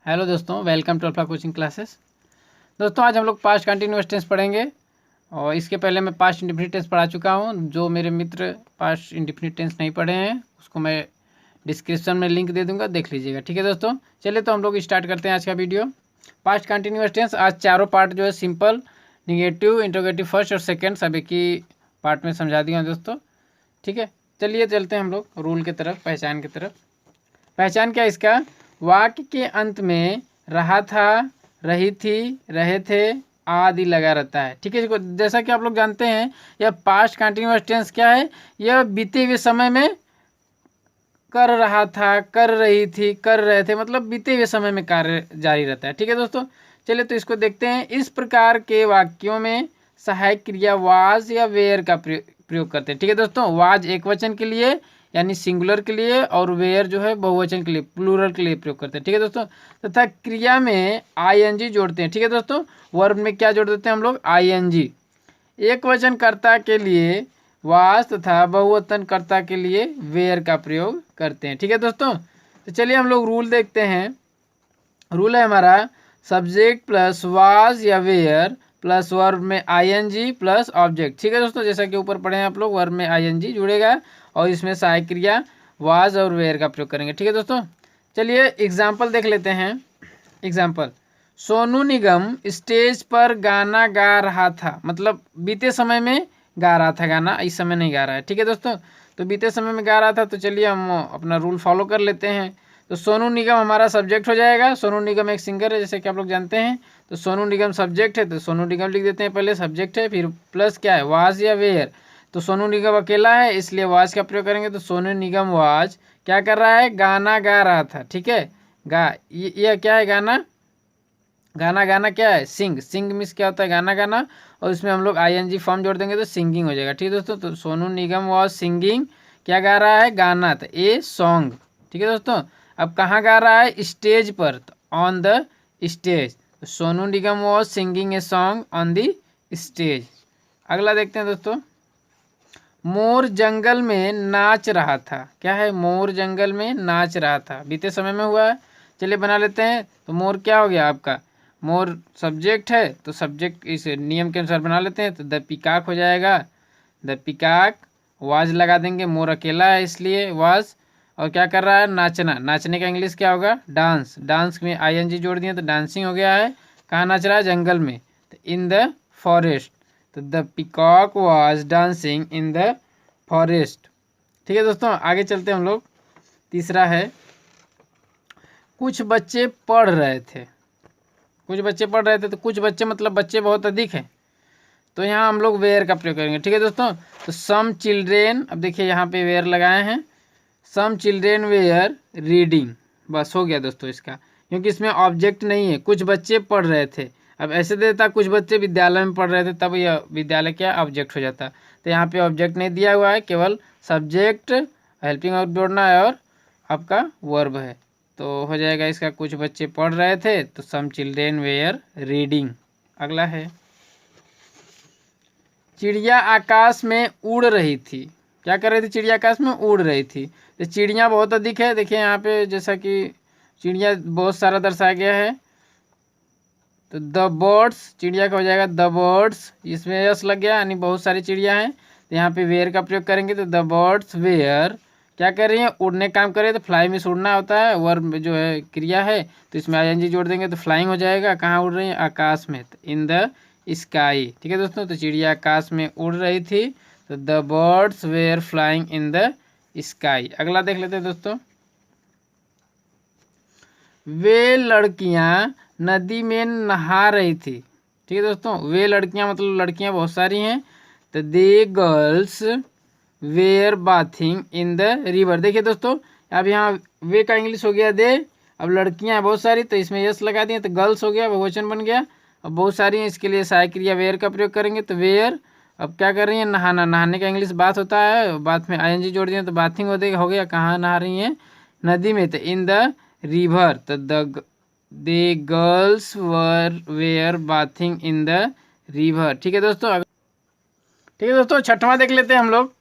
Hello दोस्तों, welcome to Alpha coaching classes. दोस्तों आज हम लोग पास्ट कंटिन्यूअस टेंस पढ़ेंगे और इसके पहले मैं पास्ट इंडेफिनिट टेंस पढ़ा चुका हूं। जो मेरे मित्र पास्ट इंडेफिनिट टेंस नहीं पढ़े हैं उसको मैं डिस्क्रिप्शन में लिंक दे दूंगा, देख लीजिएगा। ठीक है दोस्तों, चलिए तो हम लोग स्टार्ट करते हैं आज का वीडियो। पास्ट कंटिन्यूअस टेंस आज चारों पार्ट जो है सिंपल, निगेटिव, इंट्रोगेटिव फर्स्ट और सेकेंड सब एक ही पार्ट में समझा दिया दोस्तों। ठीक है, चलिए चलते हैं हम लोग रूल की तरफ, पहचान की तरफ। पहचान क्या इसका? वाक्य के अंत में रहा था, रही थी, रहे थे आदि लगा रहता है। ठीक है, जैसा कि आप लोग जानते हैं यह पास्ट कंटिन्यूअस टेंस क्या है? यह बीते हुए समय में कर रहा था, कर रही थी, कर रहे थे, मतलब बीते हुए समय में कार्य जारी रहता है। ठीक है दोस्तों, चलिए तो इसको देखते हैं। इस प्रकार के वाक्यों में सहायक क्रिया वाज या वेयर का प्रयोग करते हैं। ठीक है दोस्तों, वाज एक वचन के लिए यानी सिंगुलर के लिए और वेयर जो है बहुवचन के लिए, प्लूरल के लिए प्रयोग करते हैं। ठीक है दोस्तों, तथा क्रिया में आईएनजी जोड़ते हैं। ठीक है दोस्तों, वर्ब में क्या जोड़ देते हैं हम लोग? आईएनजी। एक वचन कर्ता के लिए वास तथा बहुवचन कर्ता के लिए वेयर का प्रयोग करते हैं। ठीक है दोस्तों, तो चलिए हम लोग रूल देखते हैं। रूल है हमारा सब्जेक्ट प्लस वाज या वेयर प्लस वर्ब में आईएनजी प्लस ऑब्जेक्ट। ठीक है दोस्तों, जैसा कि ऊपर पढ़े हैं आप लोग, वर्ब में आईएनजी जुड़ेगा और इसमें सहायक क्रिया वाज और वेयर का प्रयोग करेंगे। ठीक है दोस्तों, चलिए एग्जाम्पल देख लेते हैं। एग्जाम्पल, सोनू निगम स्टेज पर गाना गा रहा था, मतलब बीते समय में गा रहा था गाना, इस समय नहीं गा रहा है। ठीक है दोस्तों, तो बीते समय में गा रहा था, तो चलिए हम अपना रूल फॉलो कर लेते हैं। तो सोनू निगम हमारा सब्जेक्ट हो जाएगा। सोनू निगम एक सिंगर है जैसे कि आप लोग जानते हैं, तो सोनू निगम सब्जेक्ट है, तो सोनू निगम लिख देते हैं, पहले सब्जेक्ट है, फिर प्लस क्या है? वाज या वेयर। तो सोनू निगम अकेला है इसलिए वाज का प्रयोग करेंगे। तो सोनू निगम वाज क्या कर रहा है? गाना गा रहा था। ठीक है, ये क्या है? गाना। गाना गाना क्या है? सिंग। सिंग मीन्स क्या होता है? गाना गाना, और इसमें हम लोग आईएनजी फॉर्म जोड़ देंगे तो सिंगिंग हो जाएगा। ठीक है दोस्तों, तो सोनू निगम वॉज सिंगिंग, क्या गा रहा है? गाना, तो ए सॉन्ग। ठीक है दोस्तों, अब कहाँ गा रहा है? स्टेज पर, तो ऑन द स्टेज। तो Sonu Nigam was singing a song on the stage. अगला देखते हैं दोस्तों, मोर जंगल में नाच रहा था। क्या है? मोर जंगल में नाच रहा था, बीते समय में हुआ है। चलिए बना लेते हैं। तो मोर क्या हो गया आपका? मोर सब्जेक्ट है, तो सब्जेक्ट इस नियम के अनुसार बना लेते हैं, तो द पिकाक हो जाएगा। द पिकाक, वाज लगा देंगे, मोर अकेला है इसलिए वाज। और क्या कर रहा है? नाचना। नाचने का इंग्लिश क्या होगा? डांस। डांस में आईएनजी जोड़ दिए तो डांसिंग हो गया है। कहाँ नाच रहा है? जंगल में, तो इन द फॉरेस्ट। तो the peacock was dancing in the forest. ठीक है दोस्तों, आगे चलते हैं हम लोग। तीसरा है, कुछ बच्चे पढ़ रहे थे। कुछ बच्चे पढ़ रहे थे, तो कुछ बच्चे मतलब बच्चे बहुत अधिक हैं, तो यहाँ हम लोग वेयर का प्रयोग करेंगे। ठीक है दोस्तों, तो सम चिल्ड्रेन, अब देखिए यहाँ पे वेयर लगाए हैं, सम चिल्ड्रेन वेयर रीडिंग। बस हो गया दोस्तों इसका, क्योंकि इसमें ऑब्जेक्ट नहीं है। कुछ बच्चे पढ़ रहे थे, अब ऐसे देता कुछ बच्चे विद्यालय में पढ़ रहे थे, तब यह विद्यालय क्या ऑब्जेक्ट हो जाता। तो यहाँ पे ऑब्जेक्ट नहीं दिया हुआ है, केवल सब्जेक्ट, हेल्पिंग वर्ब जोड़ना है और आपका वर्ब है। तो हो जाएगा इसका, कुछ बच्चे पढ़ रहे थे, तो सम चिल्ड्रेन वेयर रीडिंग। अगला है, चिड़िया आकाश में उड़ रही थी। क्या कर रही थी? चिड़िया आकाश में उड़ रही थी। तो चिड़िया बहुत अधिक है, देखिए यहाँ पे जैसा कि चिड़िया बहुत सारा दर्शाया गया है। तो द बर्ड्स, चिड़िया का हो जाएगा द बर्ड्स, इसमें यस लग गया यानी बहुत सारी चिड़िया हैं। तो यहाँ पे वेयर का प्रयोग करेंगे, तो द बर्ड्स वेयर क्या कर रही है? उड़ने का काम कर रही है। तो फ्लाई में उड़ना होता है, वर्ब जो है क्रिया है, तो इसमें आईएनजी जोड़ देंगे तो फ्लाइंग हो जाएगा। कहाँ उड़ रही है? आकाश में, तो इन द स्काई। ठीक है दोस्तों, तो चिड़िया आकाश में उड़ रही थी, तो the birds were flying in the sky. अगला देख लेते हैं दोस्तों, वे लड़कियां नदी में नहा रही थी। ठीक है दोस्तों, वे लड़कियां मतलब लड़कियां बहुत सारी हैं, तो they girls were bathing in the river. देखिए दोस्तों, अब यहाँ वे का इंग्लिश हो गया दे, अब लड़कियां हैं बहुत सारी, तो इसमें यस लगा दिए, तो गर्ल्स हो गया, बहुवचन बन गया। अब बहुत सारी हैं, इसके लिए सहायक क्रिया वेयर का प्रयोग करेंगे, तो वेयर अब क्या कर रही है? नहाना। नहाने का इंग्लिश बाथ होता है, बाथ में आईएनजी जोड़ दिए तो बाथिंग हो गया। कहाँ नहा रही हैं? नदी में, तो इन द रिवर। तो they girls were were bathing in the river. ठीक है दोस्तों, ठीक है दोस्तों, छठवां देख लेते हैं हम लोग,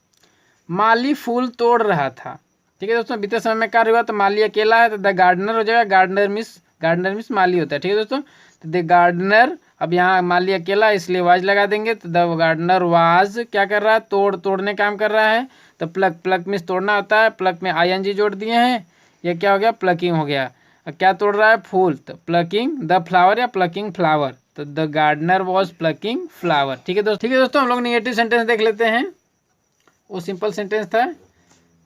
माली फूल तोड़ रहा था। ठीक है दोस्तों, बीते समय में कार्य हुआ, तो माली अकेला है, तो द गार्डनर हो जाएगा। गार्डनर मिस गार्डनर मीन्स माली होता है, ठीक है दोस्तों। तो द गार्डनर, अब यहाँ माली अकेला इसलिए वाज लगा देंगे, तो द गार्डनर वाज क्या कर रहा है, तोड़ने काम कर रहा है। तो प्लक मीन्स तोड़ना होता है, प्लक में ING जोड़ दिए हैं, ये क्या हो गया, प्लकिंग हो गया। क्या तोड़ रहा है, फूल, तो प्लकिंग द फ्लावर या प्लकिंग फ्लावर, तो the gardener was plucking flower, ठीक है दोस्तों। ठीक है दोस्तों, हम लोग निगेटिव सेंटेंस देख लेते हैं। वो सिंपल सेंटेंस था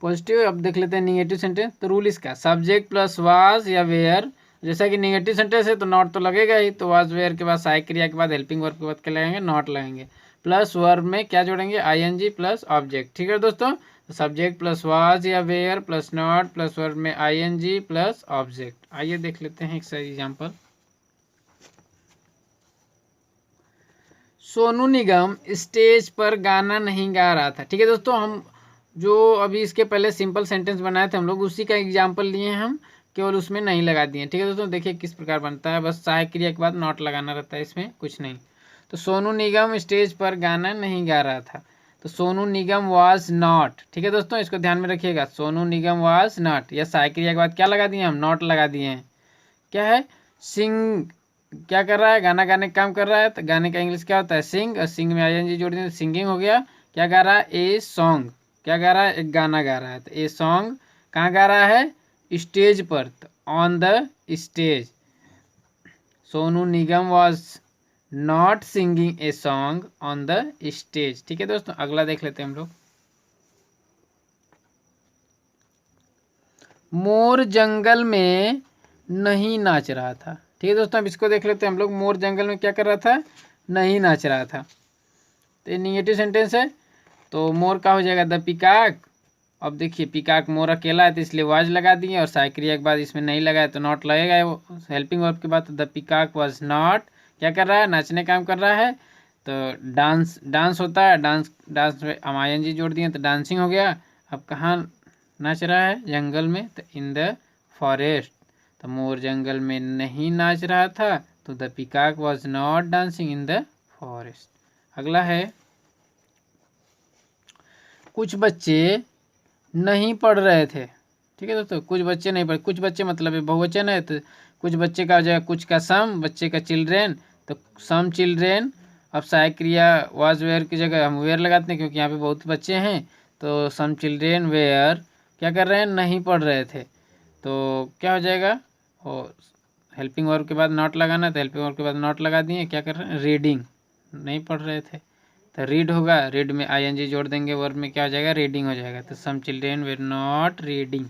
पॉजिटिव, अब देख लेते हैं निगेटिव सेंटेंस। तो रूल इसका सब्जेक्ट प्लस वाज या वेयर, जैसा कि निगेटिव सेंटेंस है तो नॉट तो लगेगा ही, तो वाज वेयर के बाद सहायक क्रिया के बाद हेल्पिंग वर्ब के बाद क्या लगेंगे, नॉट लगेंगे। प्लस वर्ब में क्या जोड़ेंगे, ING प्लस ऑब्जेक्ट, ठीक है दोस्तों। सब्जेक्ट प्लस वाज या were plus not plus verb में ING प्लस ऑब्जेक्ट। आइए देख लेते हैं एक सही एग्जाम्पल। सोनू निगम स्टेज पर गाना नहीं गा रहा था, ठीक है दोस्तों। हम जो अभी इसके पहले सिंपल सेंटेंस बनाए थे हम लोग, उसी का एग्जाम्पल लिए हैं हम, केवल उसमें नहीं लगा दिए, ठीक है दोस्तों। देखिए किस प्रकार बनता है, बस सहायक क्रिया के बाद नॉट लगाना रहता है, इसमें कुछ नहीं। तो सोनू निगम स्टेज पर गाना नहीं गा रहा था, तो सोनू निगम वाज नॉट, ठीक है दोस्तों, इसको ध्यान में रखिएगा। सोनू निगम वाज नॉट, या सहायक क्रिया के बाद क्या लगा दिए हम, नॉट लगा दिए हैं। क्या है, सिंग, क्या कर रहा है, गाना गाने का काम कर रहा है, तो गाने का इंग्लिश क्या होता है, सिंग, और सिंग में ING जोड़ दिए, सिंगिंग हो गया। क्या गा रहा है, ए सॉन्ग, क्या गा रहा है, एक गाना गा रहा है, तो ए सॉन्ग कहाँ गा रहा है, स्टेज पर, तो on the stage. Sonu Nigam was not singing a song on the stage, ठीक है दोस्तों। अगला देख लेते हैं हम लोग। मोर जंगल में नहीं नाच रहा था, ठीक है दोस्तों। अब इसको देख लेते हैं हम लोग। मोर जंगल में क्या कर रहा था, नहीं नाच रहा था, तो ये निगेटिव सेंटेंस है, तो मोर का हो जाएगा द पिकाक। अब देखिए पिकाक मोर अकेला है तो इसलिए वाज लगा दिए, और सहायक क्रिया के बाद इसमें नहीं लगाए तो नॉट लगेगा, वो हेल्पिंग वर्ब के बाद। द पिकाक वाज नॉट, क्या कर रहा है, नाचने काम कर रहा है। तो डांस होता है, डांस में हम ING जोड़ दिए तो डांसिंग हो गया। अब कहाँ नाच रहा है, जंगल में, तो इन द फॉरेस्ट। तो मोर जंगल में नहीं नाच रहा था, तो द पिकाक was not dancing in the forest. अगला है, कुछ बच्चे नहीं पढ़ रहे थे, ठीक है दोस्तों। कुछ बच्चे नहीं पढ़, कुछ बच्चे मतलब बहुवचन है, तो कुछ बच्चे का हो जाएगा, कुछ का सम, बच्चे का चिल्ड्रेन, तो सम चिल्ड्रेन। अब सहायक क्रिया वाज वेयर की जगह हम वेयर लगाते हैं, क्योंकि यहाँ पे बहुत बच्चे हैं, तो सम चिल्ड्रेन वेयर क्या कर रहे हैं, नहीं पढ़ रहे थे, तो क्या हो जाएगा, और हेल्पिंग वर्ब के बाद नॉट लगाना है, तो हेल्पिंग वर्ब के बाद नॉट लगा दिए। क्या कर रहे हैं, रीडिंग, नहीं पढ़ रहे थे, तो रीड होगा, रीड में ING जोड़ देंगे, वर्ब में क्या हो जाएगा, रीडिंग हो जाएगा। तो सम चिल्ड्रेन वेर नॉट रीडिंग।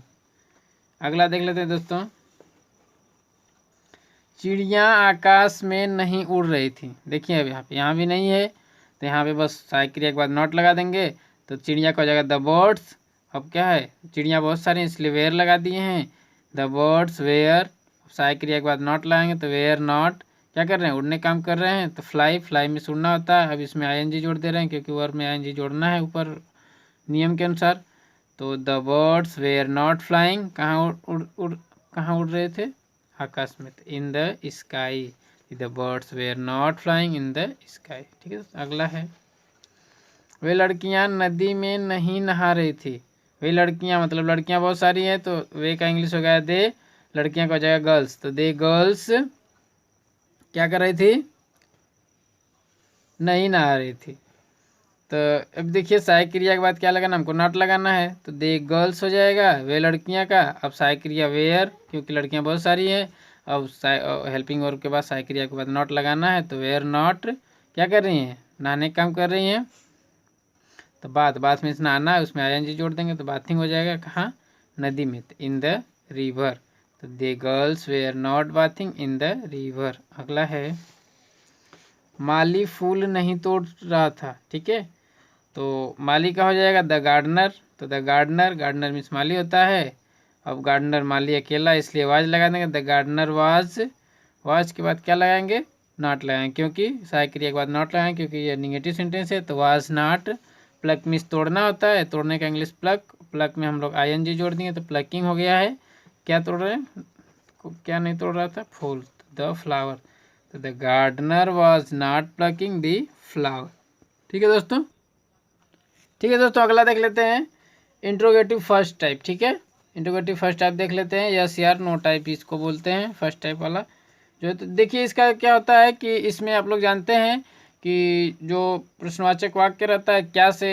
अगला देख लेते हैं दोस्तों। चिड़िया आकाश में नहीं उड़ रही थी, देखिए अब यहाँ भी नहीं है, तो यहाँ पे बस सहायक क्रिया के बाद नॉट लगा देंगे, तो चिड़िया का हो जाएगा द बर्ड्स। अब क्या है, चिड़िया बहुत सारी इसलिए वेयर लगा दिए हैं, द बर्ड्स वेयर। सहायक क्रिया के बाद नॉट लगाएंगे, तो वेयर नॉट क्या कर रहे हैं, उड़ने काम कर रहे हैं। तो फ्लाई में उड़ना होता है, अब इसमें ING जोड़ दे रहे हैं, क्योंकि वर्ब में ING जोड़ना है ऊपर नियम के अनुसार। तो the birds were not flying, कहाँ उड़ रहे थे, आकाश में, in the sky. The birds were not flying in the sky, ठीक है। अगला है, वे लड़कियां नदी में नहीं नहा रही थी। वे लड़कियां मतलब लड़कियां बहुत सारी हैं, तो वे का इंग्लिश हो गया दे, लड़कियां का हो जाएगा गर्ल्स, तो दे गर्ल्स क्या कर रही थी, नहीं नहा रही थी। तो अब देखिए सहायक क्रिया के बाद क्या लगाना, हमको नॉट लगाना है, तो दे गर्ल्स हो जाएगा, वे लड़कियां का। अब सहायक क्रिया वेयर, क्योंकि लड़कियां बहुत सारी हैं, अब हेल्पिंग वर्ब के बाद सहायक क्रिया के बाद नॉट लगाना है, तो वेयर नॉट क्या कर रही हैं, नहाने का काम कर रही हैं। तो बाथ में नहाना है, उसमें ING जोड़ देंगे, तो बाथिंग हो जाएगा, कहाँ, नदी में, तो इन द रिवर। तो they girls were not bathing in the river. अगला है, माली फूल नहीं तोड़ रहा था, ठीक है, तो माली का हो जाएगा द गार्डनर। तो द गार्डनर मीन्स माली होता है। अब गार्डनर माली अकेला, इसलिए वाज लगा देंगे, द गार्डनर वाज के बाद क्या लगाएंगे, नॉट लगाएंगे, क्योंकि सहायक क्रिया के बाद नॉट लगाएंगे, क्योंकि ये निगेटिव सेंटेंस है। तो वाज नॉट, प्लक मीन्स तोड़ना होता है, तोड़ने का इंग्लिश प्लक में हम लोग ING जोड़ दिए, तो प्लकिंग हो गया है। क्या तोड़ रहे हैं, क्या नहीं तोड़ रहा था, फूल, द फ्लावर। तो the gardener was not plucking the flower, ठीक है दोस्तों। ठीक है दोस्तों, अगला देख लेते हैं, इंट्रोगेटिव फर्स्ट टाइप, ठीक है। इंटरोगेटिव फर्स्ट टाइप देख लेते हैं। यस यार नो टाइप इसको बोलते हैं, फर्स्ट टाइप वाला जो है। तो देखिए इसका क्या होता है कि इसमें आप लोग जानते हैं कि जो प्रश्नवाचक वाक्य रहता है क्या से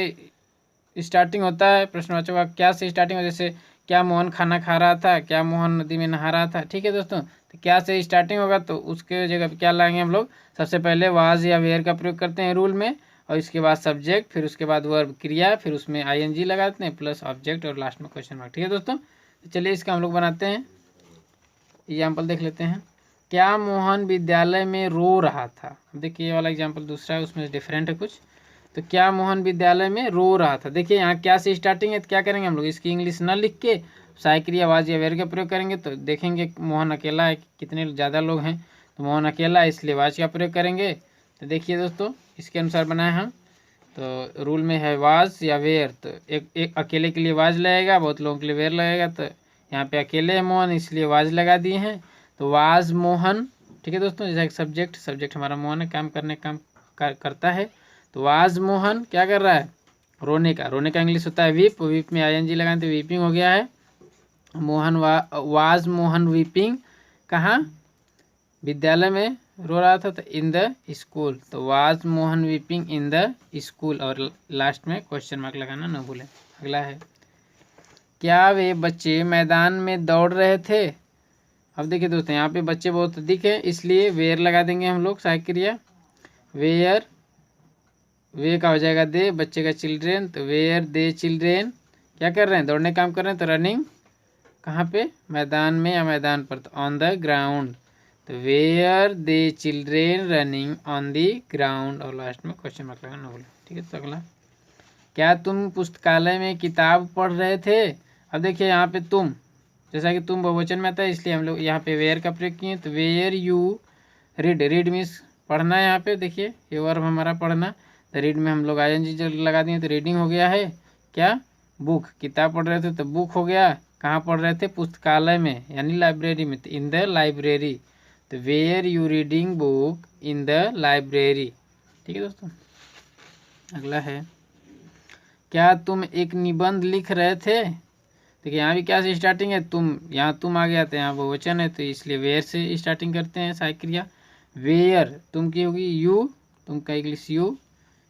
स्टार्टिंग होता है। प्रश्नवाचक वाक्य क्या से स्टार्टिंग होता है, जैसे क्या मोहन खाना खा रहा था, क्या मोहन नदी में नहा रहा था। ठीक है दोस्तों, तो क्या से स्टार्टिंग होगा तो उसके जगह पे क्या लाएंगे हम लोग, सबसे पहले वाज या वेयर का प्रयोग करते हैं रूल में, और इसके बाद सब्जेक्ट, फिर उसके बाद वर्ब क्रिया, फिर उसमें आईएनजी लगाते हैं प्लस ऑब्जेक्ट और लास्ट में क्वेश्चन मार्क। ठीक है दोस्तों, तो चलिए इसका हम लोग बनाते हैं, एग्जाम्पल देख लेते हैं। क्या मोहन विद्यालय में रो रहा था। अब देखिए ये वाला एग्जाम्पल दूसरा है, उसमें डिफरेंट है कुछ। तो क्या मोहन विद्यालय में रो रहा था। देखिए यहाँ क्या से स्टार्टिंग है, तो क्या करेंगे हम लोग, इसकी इंग्लिश न लिख के सहायक क्रिया वाज या वेयर का प्रयोग करेंगे। तो देखेंगे मोहन अकेला है, कितने ज़्यादा लोग हैं, तो मोहन अकेला है इसलिए वाज का प्रयोग करेंगे। तो देखिए दोस्तों इसके अनुसार बनाए हम, तो रूल में है वाज या वेयर, तो एक अकेले के लिए वाज लगेगा, बहुत लोगों के लिए वेयर लगेगा। तो यहाँ पे अकेले है मोहन इसलिए वाज लगा दिए हैं, तो वाज मोहन। ठीक है दोस्तों, जैसा सब्जेक्ट हमारा मोहन है, काम करता है। तो वाज मोहन क्या कर रहा है, रोने का इंग्लिश होता है वीप, वीप में आईएनजी लगाए तो वीपिंग हो गया है। मोहन वाज मोहन वीपिंग, कहाँ, विद्यालय में रो रहा था, तो इन द स्कूल। तो was Mohan weeping in the school, और लास्ट में क्वेश्चन मार्क लगाना न भूलें। अगला है, क्या वे बच्चे मैदान में दौड़ रहे थे। अब देखिए दोस्तों यहाँ पे बच्चे बहुत अधिक हैं इसलिए वेयर लगा देंगे हम लोग सहायक क्रिया, वेयर, वे का हो जाएगा दे, बच्चे का चिल्ड्रेन, तो वेयर दे चिल्ड्रेन क्या कर रहे हैं, दौड़ने काम कर रहे हैं। तो रनिंग कहाँ पे, मैदान में या मैदान पर, तो ऑन द ग्राउंड। तो were they children running on the ground, और लास्ट में क्वेश्चन मार्क लगाना बोले। ठीक है, तो अगला, क्या तुम पुस्तकालय में किताब पढ़ रहे थे। अब देखिए यहाँ पे तुम, जैसा कि तुम बहुवचन में आता है इसलिए हम लोग यहाँ पे वेयर का प्रयोग किए। तो वेयर यू रीड मीन्स पढ़ना है। यहाँ पे देखिए ये वर्ब हमारा पढ़ना, तो रीड में हम लोग आईएनजी लगा दिए, तो रीडिंग हो गया है। क्या, बुक, किताब पढ़ रहे थे तो बुक हो गया, कहाँ पढ़ रहे थे, पुस्तकालय में यानी लाइब्रेरी में, तो इन द लाइब्रेरी। तो were you reading book in the library. ठीक है दोस्तों, अगला है, क्या तुम एक निबंध लिख रहे थे। देखिए यहाँ भी क्या से स्टार्टिंग है, तुम, यहाँ तुम आ गया, तो यहाँ बहुवचन है तो इसलिए वेयर से स्टार्टिंग करते हैं सहायक क्रिया। वेयर तुम की होगी यू, तुम का इंग्लिश यू,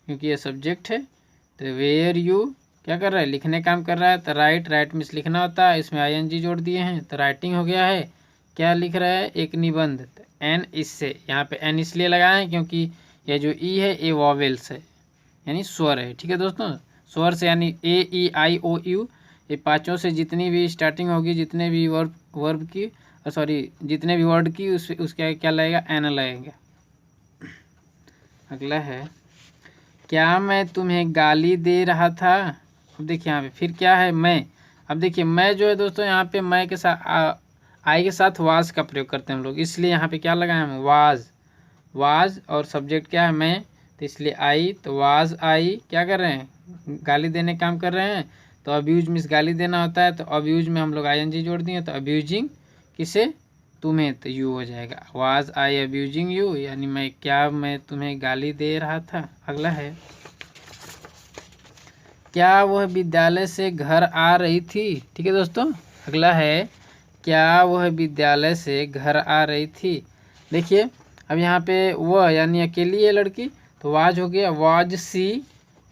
क्योंकि ये सब्जेक्ट है। तो वेयर यू क्या कर रहा है, लिखने काम कर रहा है। तो राइट मीन्स लिखना होता है, इसमें आईएनजी जोड़ दिए हैं तो राइटिंग हो गया है। क्या लिख रहा है, एक निबंध। तो एन इससे, यहाँ पे एन इसलिए लगाए क्योंकि यह जो ई है ये वॉवेल्स है यानी स्वर है। ठीक है दोस्तों, स्वर से यानी ए ई आई ओ यू, ये पांचों से जितनी भी स्टार्टिंग होगी, जितने भी वर्ब की, जितने भी वर्ड की, उसका क्या लगेगा, एन लगेगा। अगला है, क्या मैं तुम्हें गाली दे रहा था। अब देखिए यहाँ पे फिर क्या है, मैं। अब देखिए मैं जो है दोस्तों यहाँ पे मैं के साथ आई के साथ वाज का प्रयोग करते हैं हम लोग, इसलिए यहाँ पे क्या लगाए हम, वाज और सब्जेक्ट क्या है, मैं, तो इसलिए आई। तो वाज आई क्या कर रहे हैं, गाली देने काम कर रहे हैं। तो अब्यूज मीन्स गाली देना होता है, तो अब्यूज में हम लोग आईएनजी जोड़ दिए, तो अब्यूजिंग किसे, तुम्हें, तो यू हो जाएगा। वाज आई अब्यूजिंग यू, यानी मैं तुम्हें गाली दे रहा था। अगला है, क्या वह विद्यालय से घर आ रही थी। ठीक है दोस्तों, अगला है, क्या वह विद्यालय से घर आ रही थी। देखिए अब यहाँ पे वह यानी अकेली है लड़की, तो वाज हो गया, वाज सी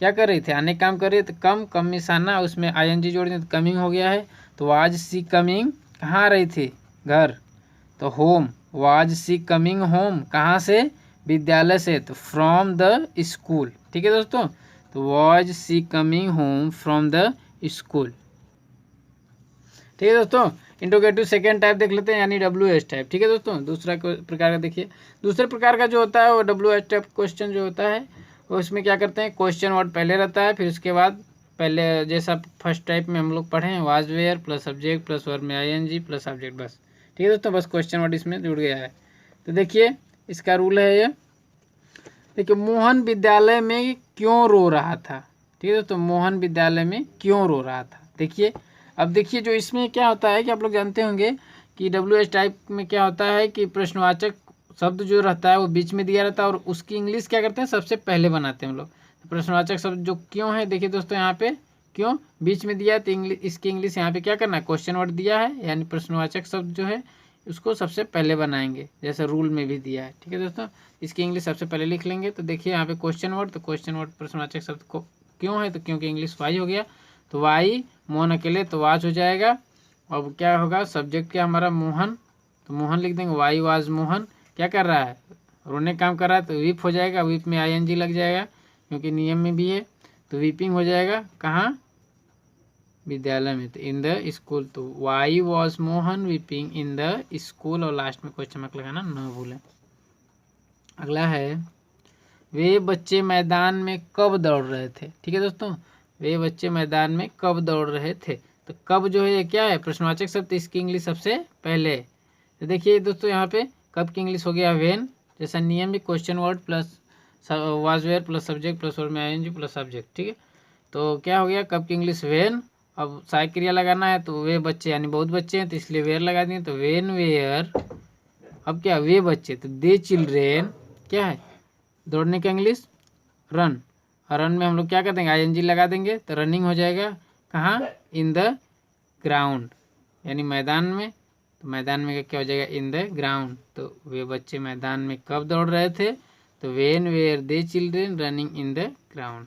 क्या कर रही थी, आने काम कर रही है, तो कम निशाना, उसमें आईएनजी जोड़ दिए तो कमिंग हो गया है। तो वाज सी कमिंग, कहाँ आ रही थी, घर, तो home. Was she coming home, कहाँ से, विद्यालय से, तो फ्रॉम द स्कूल। ठीक है दोस्तों, तो was she coming home from the school. ठीक है दोस्तों, इंट्रोगेटिव सेकेंड टाइप देख लेते हैं यानी WH टाइप। ठीक है दोस्तों, दूसरा प्रकार का देखिए, दूसरे प्रकार का जो होता है वो WH टाइप क्वेश्चन जो होता है वो इसमें क्या करते हैं, क्वेश्चन वर्ड पहले रहता है, फिर उसके बाद पहले जैसा फर्स्ट टाइप में हम लोग पढ़े हैं, was were plus subject plus verb में आईएनजी प्लस सब्जेक्ट, बस। ठीक है दोस्तों, बस क्वेश्चन वर्ड इसमें जुड़ गया है। तो देखिए इसका रूल है ये, देखिए मोहन विद्यालय में क्यों रो रहा था। ठीक है दोस्तों, मोहन विद्यालय में क्यों रो रहा था। देखिए अब देखिए जो इसमें क्या होता है कि आप लोग जानते होंगे कि WH टाइप में क्या होता है कि प्रश्नवाचक शब्द जो रहता है वो बीच में दिया रहता है, और उसकी इंग्लिश क्या करते हैं, सबसे पहले बनाते हैं हम लोग। प्रश्नवाचक शब्द जो क्यों है, देखिए दोस्तों यहाँ पे क्यों बीच में दिया है तो इंग्लिश, इसकी इंग्लिश यहाँ पे क्या करना है, क्वेश्चन वर्ड दिया है यानी प्रश्नवाचक शब्द जो है उसको सबसे पहले बनाएंगे, जैसे रूल में भी दिया है। ठीक है दोस्तों, इसकी इंग्लिश सबसे पहले लिख लेंगे। तो देखिए यहाँ पे क्वेश्चन वर्ड, तो क्वेश्चन वर्ड प्रश्नवाचक शब्द को क्यों है, तो क्योंकि इंग्लिश वाई हो गया, तो वाई, मोहन अकेले तो वाज हो जाएगा। अब क्या होगा, सब्जेक्ट क्या हमारा मोहन, तो मोहन लिख देंगे, वाई वाज मोहन, क्या कर रहा है, रोने काम कर रहा है, तो वीप हो जाएगा, वीप में आईएनजी लग जाएगा क्योंकि नियम में भी है, तो वीपिंग हो जाएगा कहाँ, विद्यालय में, तो इन द स्कूल, तो why was Mohan weeping in the school, और लास्ट में क्वेश्चन मार्क लगाना न भूलें। अगला है, वे बच्चे मैदान में कब दौड़ रहे थे। ठीक है दोस्तों, वे बच्चे मैदान में कब दौड़ रहे थे, तो कब जो है क्या है, प्रश्नवाचक शब्द, तो इसकी इंग्लिश सबसे पहले। तो देखिए दोस्तों यहाँ पे कब की इंग्लिश हो गया वेन, जैसा नियम भी, question word plus was were plus subject plus verb में आईएनजी प्लस सब्जेक्ट। ठीक है, तो क्या हो गया, कब की इंग्लिश वेन। अब सहायक क्रिया लगाना है, तो वे बच्चे यानी बहुत बच्चे हैं तो इसलिए वेयर लगा दिए, तो वेन वेयर। अब क्या, वे बच्चे, तो दे चिल्ड्रेन क्या है, दौड़ने का इंग्लिश रन, और रन में हम लोग क्या कर देंगे, आईएनजी लगा देंगे, तो रनिंग हो जाएगा कहाँ, इन द ग्राउंड यानी मैदान में, तो मैदान में क्या हो जाएगा, इन द ग्राउंड। तो वे बच्चे मैदान में कब दौड़ रहे थे, तो when were they children running in the ground,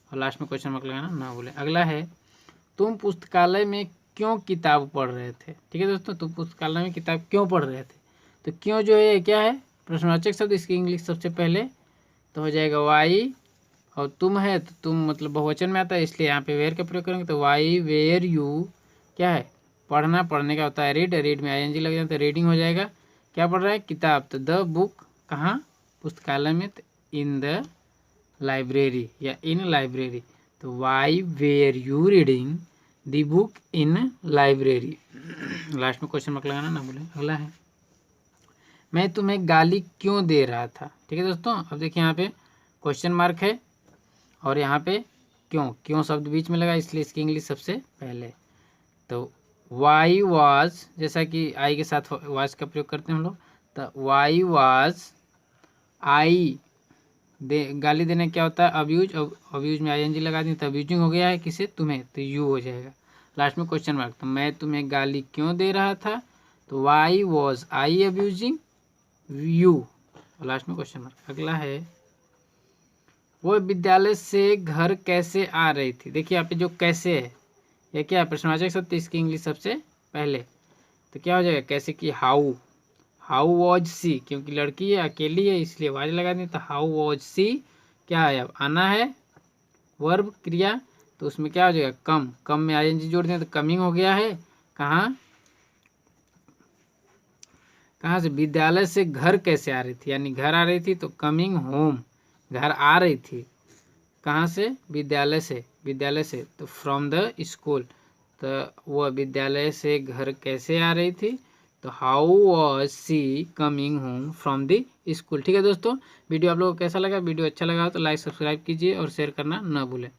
और लास्ट में क्वेश्चन मार्क लगाना ना भूलें। अगला है, तुम पुस्तकालय में क्यों किताब पढ़ रहे थे। ठीक है दोस्तों, तुम पुस्तकालय में किताब क्यों पढ़ रहे थे, तो क्यों जो है क्या है, प्रश्नवाचक शब्द, इसकी इंग्लिश सबसे पहले, तो हो जाएगा वाई, और तुम है तो तुम मतलब बहुवचन में आता है इसलिए यहाँ पे वेयर का प्रयोग करेंगे, तो वाई वेयर यू क्या है, पढ़ना, पढ़ने का होता है रीड, रीड में आईएनजी लग जाता है, तो रीडिंग हो जाएगा, क्या पढ़ रहा है, किताब, तो द बुक कहाँ, पुस्तकालय में, तो इन द लाइब्रेरी या इन लाइब्रेरी, तो why were you reading the book in library, last में क्वेश्चन मार्क लगाना ना भूलें। अगला है, मैं तुम्हें गाली क्यों दे रहा था। ठीक है दोस्तों, अब देखिए यहाँ पे क्वेश्चन मार्क है और यहाँ पे क्यों, क्यों शब्द बीच में लगा इसलिए इसकी इंग्लिश सबसे पहले, तो वाई वाज, जैसा कि आई के साथ वाज का प्रयोग करते हैं हम लोग, तो वाई वाज आई गाली देने क्या होता है, अब्यूज, अब्यूज में आईएनजी लगा दी, तो अब्यूजिंग हो गया है किसे, तुम्हें, तो यू हो जाएगा, लास्ट में क्वेश्चन मार्क, तो मैं तुम्हें गाली क्यों दे रहा था, तो why was I abusing you, last में क्वेश्चन मार्क। अगला है, वो विद्यालय से घर कैसे आ रही थी। देखिए यहाँ पे जो कैसे है ये क्या है, प्रश्नवाचक शब्द, इसकी इंग्लिश सबसे पहले, तो क्या हो जाएगा, कैसे की, हाउ, हाउ वॉज सी, क्योंकि लड़की है अकेली है इसलिए वाज लगा दें, तो हाउ वॉज सी क्या है, अब आना है वर्ब क्रिया, तो उसमें क्या हो जाएगा, कम, कम में आईएनजी जोड़ दें तो कमिंग हो गया है, कहाँ कहाँ से, विद्यालय से घर कैसे आ रही थी, यानी घर आ रही थी, तो कमिंग होम, घर आ रही थी कहाँ से, विद्यालय से, विद्यालय से, तो फ्रॉम द स्कूल, तो वह विद्यालय से घर कैसे आ रही थी, तो how was she coming home from the school. ठीक है दोस्तों, वीडियो आप लोगों को कैसा लगा, वीडियो अच्छा लगा तो लाइक सब्सक्राइब कीजिए और शेयर करना ना भूलें।